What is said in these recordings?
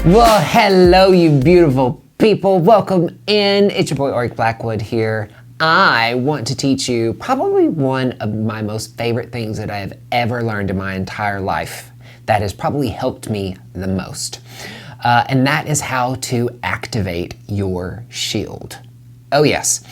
Well, hello, you beautiful people. Welcome in. It's your boy, Oric Blackwood here. I want to teach you probably one of my most favorite things that I have ever learned in my entire life that has probably helped me the most. And that is how to activate your shield. Oh yes,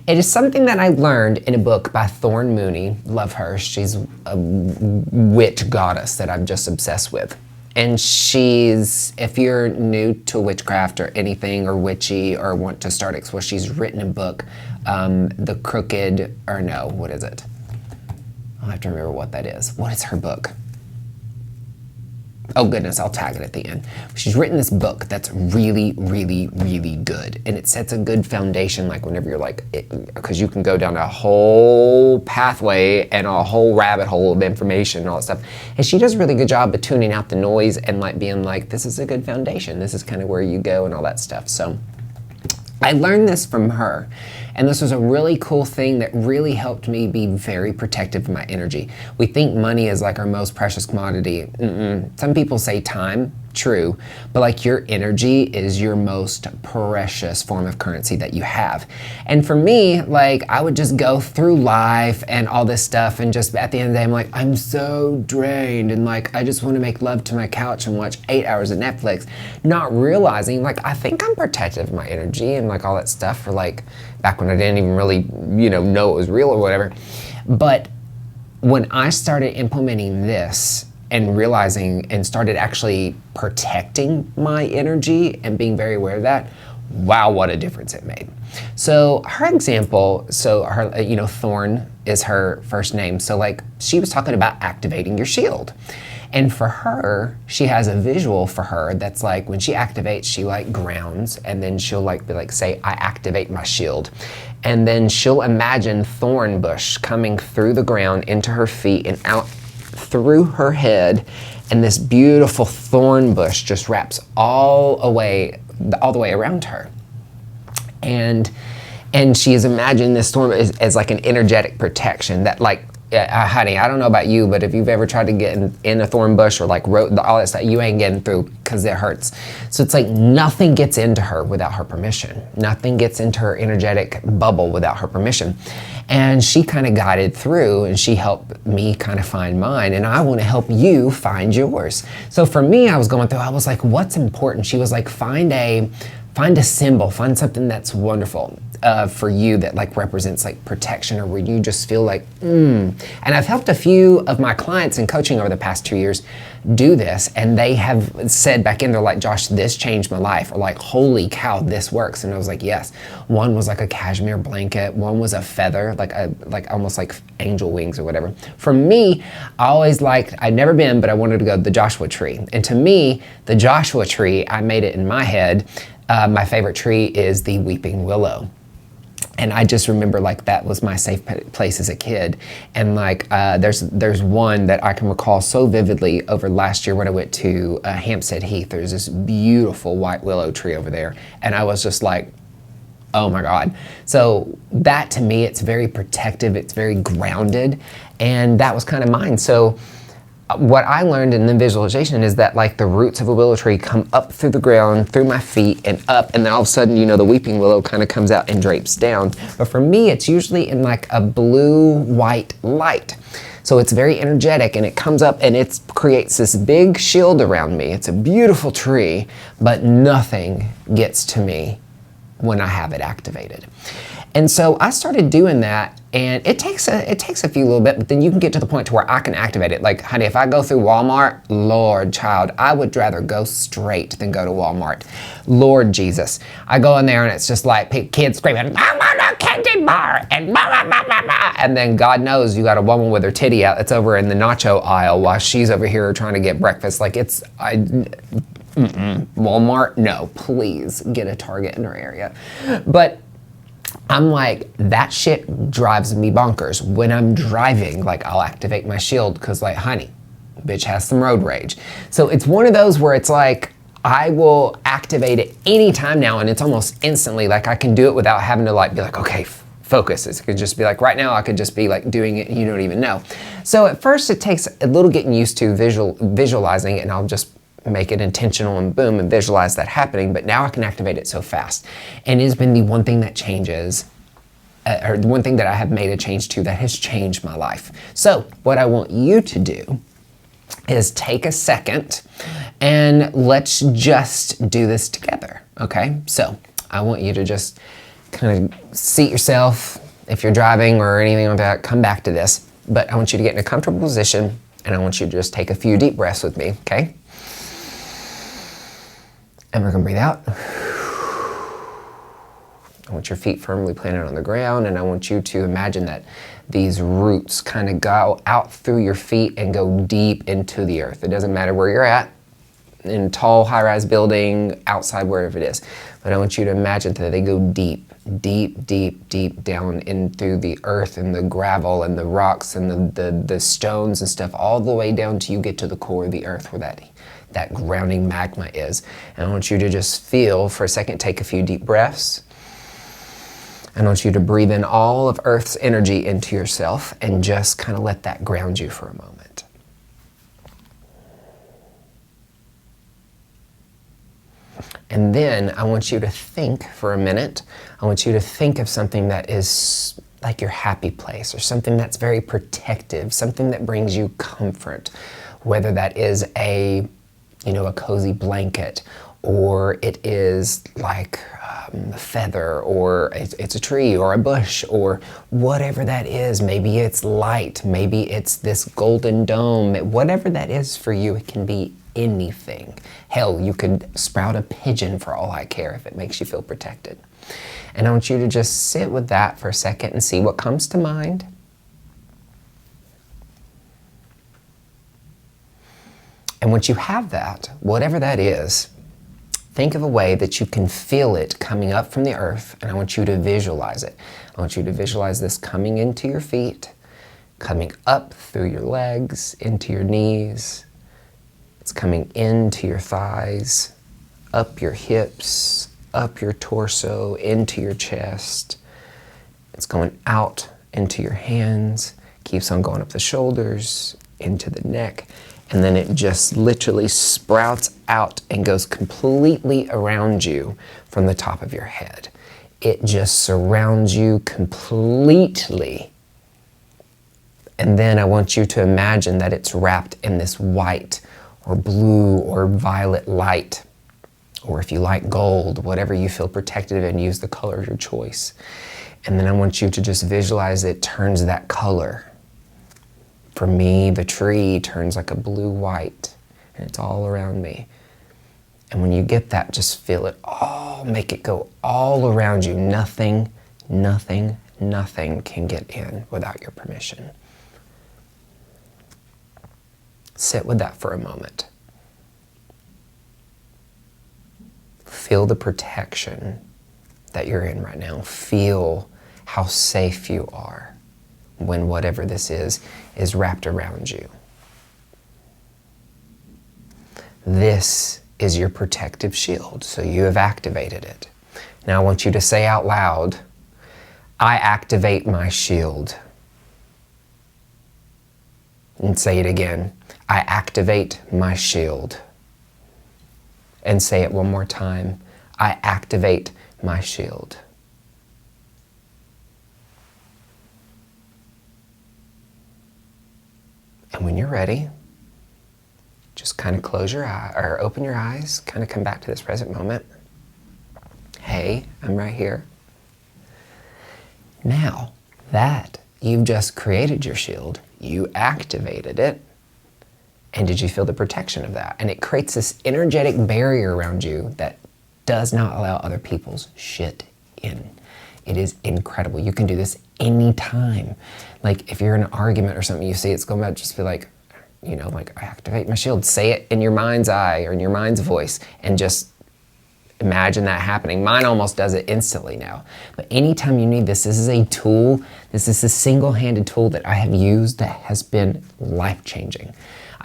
it is something that I learned in a book by Thorn Mooney. Love her. She's a witch goddess that I'm just obsessed with. And if you're new to witchcraft or anything or witchy or want to start explore, she's written a book, what is it? I'll have to remember what that is. What is her book? Oh goodness, I'll tag it at the end. She's written this book that's really, really, really good. And it sets a good foundation, like whenever you're because you can go down a whole pathway and a whole rabbit hole of information and all that stuff. And she does a really good job of tuning out the noise and being like, this is a good foundation. This is kind of where you go and all that stuff. So I learned this from her, and this was a really cool thing that really helped me be very protective of my energy. We think money is like our most precious commodity. Some people say time, true, but your energy is your most precious form of currency that you have. And for me, I would just go through life and all this stuff, and just at the end of the day, I'm like, I'm so drained, and I just want to make love to my couch and watch 8 hours of Netflix, not realizing I think I'm protective of my energy and all that stuff for back when I didn't even really know it was real or whatever. But when I started implementing this and realizing and started actually protecting my energy and being very aware of that, wow, what a difference it made. So her example, her, Thorn is her first name. So she was talking about activating your shield. And for her, she has a visual for her that's when she activates, she grounds, and then she'll say, I activate my shield. And then she'll imagine thorn bush coming through the ground into her feet and out through her head, and this beautiful thorn bush just wraps all the way around her. And she is imagining this thorn as an energetic protection that honey, I don't know about you, but if you've ever tried to get in a thorn bush or all that stuff, you ain't getting through because it hurts. So it's nothing gets into her without her permission. Nothing gets into her energetic bubble without her permission. And she kind of guided through, and she helped me kind of find mine, and I want to help you find yours. So for me, I was going through, I was like, what's important? She was like, find a symbol, find something that's wonderful for you that represents protection, or where you just feel And I've helped a few of my clients in coaching over the past 2 years do this, and they have said back in, they're like, Josh, this changed my life, or holy cow, this works. And I was like, yes. One was a cashmere blanket, one was a feather, almost like angel wings or whatever. For me, I always I'd never been, but I wanted to go to the Joshua tree. And to me, the Joshua tree, I made it in my head, my favorite tree is the weeping willow. And I just remember that was my safe place as a kid. And there's one that I can recall so vividly over last year when I went to Hampstead Heath. There's this beautiful white willow tree over there. And I was just oh my God. So that to me, it's very protective, it's very grounded. And that was kind of mine. So what I learned in the visualization is that the roots of a willow tree come up through the ground, through my feet and up, and then all of a sudden, the weeping willow kind of comes out and drapes down. But for me, it's usually in a blue-white light. So it's very energetic, and it comes up and it creates this big shield around me. It's a beautiful tree, but nothing gets to me when I have it activated. And so I started doing that, and it takes a few little bit, but then you can get to the point to where I can activate it. Honey, if I go through Walmart, Lord child, I would rather go straight than go to Walmart. Lord Jesus. I go in there and it's just kids screaming, I want a candy bar, and blah, blah, blah, blah, blah. And then God knows you got a woman with her titty out that's over in the nacho aisle while she's over here trying to get breakfast. Walmart, no, please get a Target in her area. But I'm that shit drives me bonkers. When I'm driving, I'll activate my shield because honey, bitch has some road rage. So it's one of those where it's I will activate it anytime now, and it's almost instantly. I can do it without having to be okay, focus. It could just be right now I could just be doing it and you don't even know. So at first it takes a little getting used to visualizing it, and I'll just make it intentional and boom, and visualize that happening, but now I can activate it so fast. And it has been the one thing that changes, or the one thing that I have made a change to that has changed my life. So what I want you to do is take a second and let's just do this together, okay? So I want you to just kind of seat yourself. If you're driving or anything like that, come back to this. But I want you to get in a comfortable position, and I want you to just take a few deep breaths with me, okay? And we're gonna breathe out. I want your feet firmly planted on the ground, and I want you to imagine that these roots kind of go out through your feet and go deep into the earth. It doesn't matter where you're at, in a tall high-rise building, outside, wherever it is. But I want you to imagine that they go deep, deep, deep, deep down in through the earth and the gravel and the rocks and the stones and stuff, all the way down till you get to the core of the earth where that grounding magma is. And I want you to just feel for a second, take a few deep breaths. I want you to breathe in all of Earth's energy into yourself and just kind of let that ground you for a moment. And then I want you to think for a minute. I want you to think of something that is like your happy place, or something that's very protective, something that brings you comfort, whether that is a cozy blanket, or it is like a feather, or it's a tree or a bush, or whatever that is. Maybe it's light, maybe it's this golden dome, whatever that is for you. It can be anything. Hell, you could sprout a pigeon for all I care if it makes you feel protected. And I want you to just sit with that for a second and see what comes to mind. And once you have that, whatever that is, think of a way that you can feel it coming up from the earth, and I want you to visualize it. I want you to visualize this coming into your feet, coming up through your legs, into your knees. It's coming into your thighs, up your hips, up your torso, into your chest. It's going out into your hands, keeps on going up the shoulders, into the neck. And then it just literally sprouts out and goes completely around you from the top of your head. It just surrounds you completely. And then I want you to imagine that it's wrapped in this white or blue or violet light, or if you like gold, whatever you feel protected in, use the color of your choice. And then I want you to just visualize it turns that color. For me, the tree turns like a blue-white, and it's all around me. And when you get that, just feel it all, make it go all around you. Nothing can get in without your permission. Sit with that for a moment. Feel the protection that you're in right now. Feel how safe you are when whatever this is wrapped around you. This is your protective shield, so you have activated it. Now I want you to say out loud, I activate my shield. And say it again, I activate my shield. And say it one more time, I activate my shield. And when you're ready, just kind of close your eye or open your eyes, kind of come back to this present moment. Hey, I'm right here. Now that you've just created your shield, you activated it, and did you feel the protection of that? And it creates this energetic barrier around you that does not allow other people's shit in. It is incredible. You can do this anytime. Like if you're in an argument or something, you see it's going about, just feel like, like I activate my shield. Say it in your mind's eye or in your mind's voice and just imagine that happening. Mine almost does it instantly now. But anytime you need this is a tool. This is a single-handed tool that I have used that has been life-changing.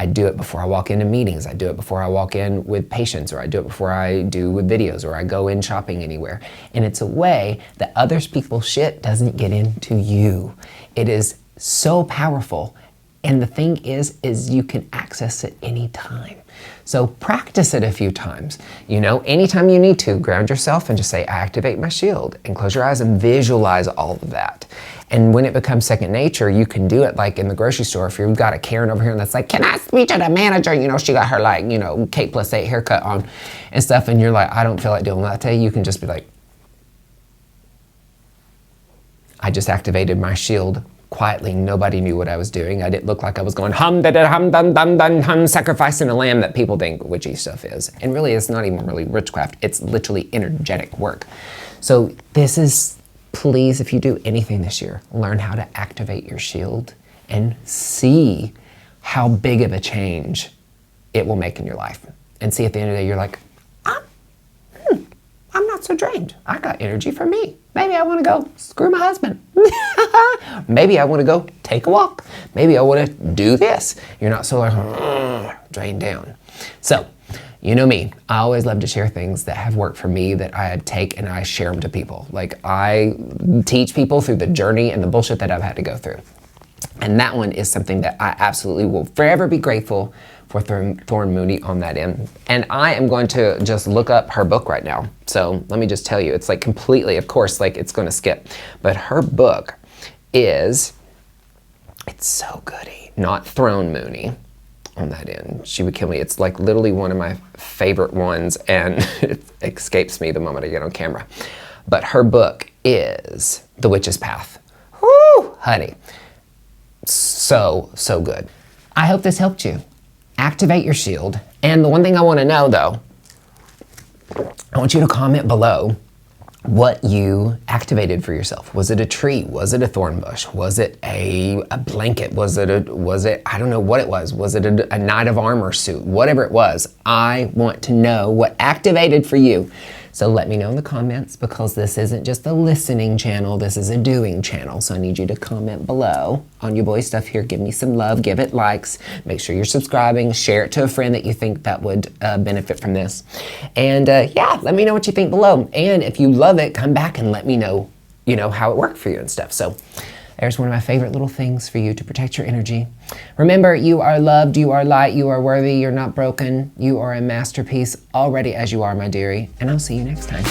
I do it before I walk into meetings. I do it before I walk in with patients, or I do it before I do with videos, or I go in shopping anywhere. And it's a way that other people's shit doesn't get into you. It is so powerful. And the thing is you can access it anytime. So practice it a few times. You know, anytime you need to, ground yourself and just say, I activate my shield, and close your eyes and visualize all of that. And when it becomes second nature, you can do it like in the grocery store. If you've got a Karen over here and that's like, can I speak to the manager? You know, she got her like, you know, K+8 haircut on and stuff. And you're like, I don't feel like dealing with that today. You can just be like, I just activated my shield quietly. Nobody knew what I was doing. I didn't look like I was going hum da da hum dun dun dun hum, sacrificing a lamb that people think witchy stuff is. And really, it's not even really witchcraft. It's literally energetic work. So this is, please, if you do anything this year, learn how to activate your shield and see how big of a change it will make in your life. And see at the end of the day, you're like, I'm not so drained. I got energy for me. Maybe I want to go screw my husband. Maybe I want to go take a walk. Maybe I want to do this. You're not so like drained down. So, you know me, I always love to share things that have worked for me that I take and I share them to people. Like I teach people through the journey and the bullshit that I've had to go through. And that one is something that I absolutely will forever be grateful for Thorn Mooney on that end. And I am going to just look up her book right now. So let me just tell you, it's like completely, of course, like it's going to skip. But her book is, it's so goody, not Throne Mooney on that end. She would kill me. It's like literally one of my favorite ones, and it escapes me the moment I get on camera. But her book is The Witch's Path. Woo, honey. So, so good. I hope this helped you. Activate your shield. And the one thing I want to know though, I want you to comment below what you activated for yourself. Was it a tree? Was it a thorn bush? Was it a blanket? Was it, I don't know what it was. Was it a knight of armor suit? Whatever it was, I want to know what activated for you. So let me know in the comments, because this isn't just a listening channel, this is a doing channel. So I need you to comment below on your boy stuff here. Give me some love, give it likes, make sure you're subscribing, share it to a friend that you think that would benefit from this. And yeah, let me know what you think below. And if you love it, come back and let me know, you know, how it worked for you and stuff. So there's one of my favorite little things for you to protect your energy. Remember, you are loved, you are light, you are worthy, you're not broken, you are a masterpiece already as you are, my dearie. And I'll see you next time.